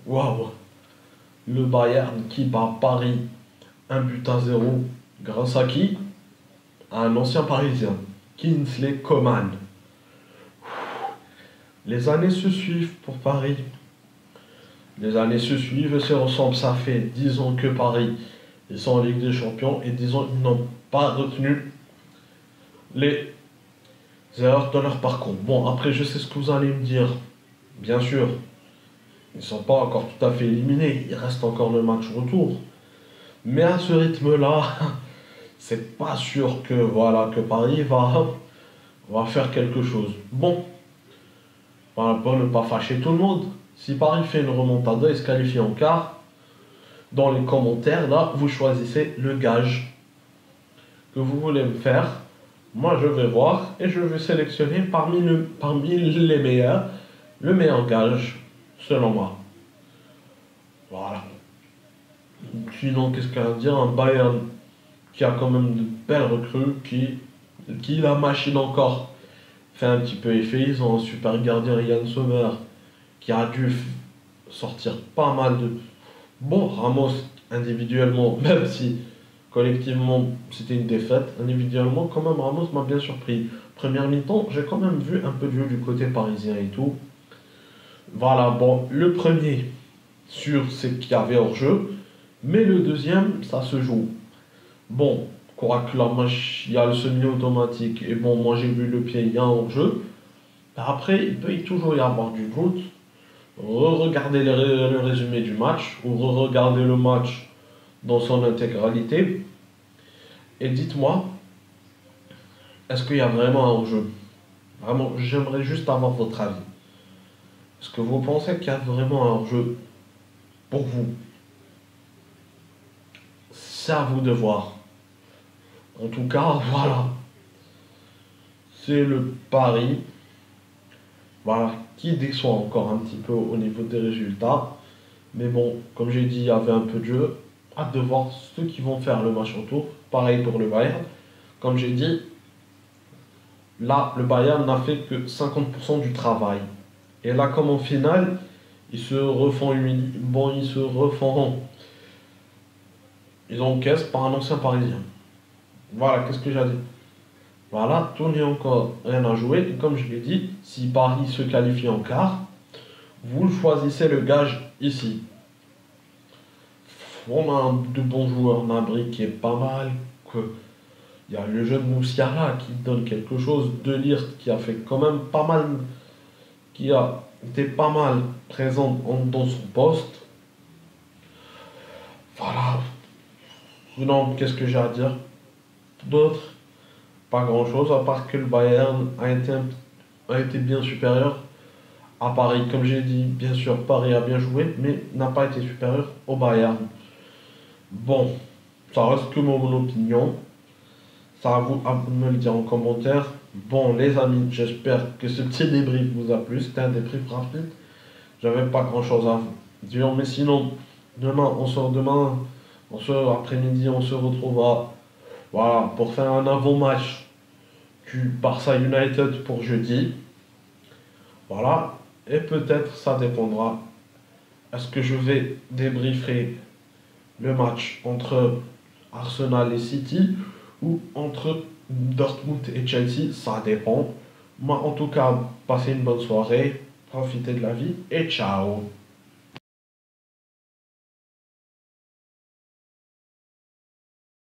Waouh! Le Bayern qui bat Paris 1 but à 0 grâce à qui? À un ancien Parisien, Kingsley Coman. Les années se suivent pour Paris. Les années se suivent et se ressemblent. Ça fait 10 ans que Paris ils sont en Ligue des Champions et 10 ans qu'ils n'ont pas retenu les erreurs de leur parcours. Bon, après, je sais ce que vous allez me dire. Bien sûr, ils ne sont pas encore tout à fait éliminés. Il reste encore le match retour. Mais à ce rythme-là, c'est pas sûr que, voilà, que Paris va faire quelque chose. Bon, voilà, pour ne pas fâcher tout le monde, si Paris fait une remontada et se qualifie en quart, dans les commentaires, là, vous choisissez le gage que vous voulez me faire. Moi, je vais voir et je vais sélectionner parmi les meilleurs, le meilleur gage, selon moi. Voilà. Sinon, qu'est-ce qu'il y a à dire? Un Bayern qui a quand même de belles recrues, qui la machine encore fait un petit peu effet. Ils ont un super gardien, Yann Sommer, qui a dû sortir pas mal de... Bon, Ramos, individuellement, même si collectivement c'était une défaite, individuellement, quand même, Ramos m'a bien surpris. Première mi-temps, j'ai quand même vu un peu de jeu du côté parisien et tout. Voilà, bon, le premier, sûr, c'est qu'il y avait hors-jeu, mais le deuxième, ça se joue. Bon, quoique la match, il y a le semi-automatique, et bon, moi j'ai vu le pied, il y a un hors-jeu. Après, il peut toujours y avoir du doute. Re-regardez le résumé du match, ou re-regardez le match dans son intégralité, et dites-moi, est-ce qu'il y a vraiment un hors-jeu? Vraiment, j'aimerais juste avoir votre avis. Est-ce que vous pensez qu'il y a vraiment un hors-jeu pour vous? C'est à vous de voir. En tout cas, voilà. C'est le pari, voilà, qui déçoit encore un petit peu au niveau des résultats. Mais bon, comme j'ai dit, il y avait un peu de jeu. Hâte de voir ceux qui vont faire le match retour. Pareil pour le Bayern. Comme j'ai dit, là, le Bayern n'a fait que 50% du travail. Et là, comme en finale, ils se refont humilier. Bon, ils se refont. Ils encaissent par un ancien Parisien. Voilà, qu'est-ce que j'ai dit? Voilà, tout n'est encore rien à jouer. Et comme je l'ai dit, si Paris se qualifie en quart, vous choisissez le gage ici. On a de bons joueurs, Nabri qui est pas mal. Il y a le jeune Moussiala qui donne quelque chose. De Ligt qui a fait quand même pas mal, qui a été pas mal présent dans son poste. Voilà. Sinon, qu'est-ce que j'ai à dire d'autre? Pas grand-chose, à part que le Bayern a été bien supérieur à Paris. Comme j'ai dit, bien sûr, Paris a bien joué, mais n'a pas été supérieur au Bayern. Bon, ça reste que mon opinion. Ça à vous de me le dire en commentaire. Bon, les amis, j'espère que ce petit débrief vous a plu. C'était un débrief rapide. J'avais pas grand-chose à vous dire, mais sinon, demain, après-midi, on se retrouvera, voilà, pour faire un avant-match du Barça United pour jeudi. Voilà. Et peut-être ça dépendra. Est-ce que je vais débriefer le match entre Arsenal et City ou entre Dortmund et Chelsea? Ça dépend. Moi, en tout cas, passez une bonne soirée, profitez de la vie et ciao!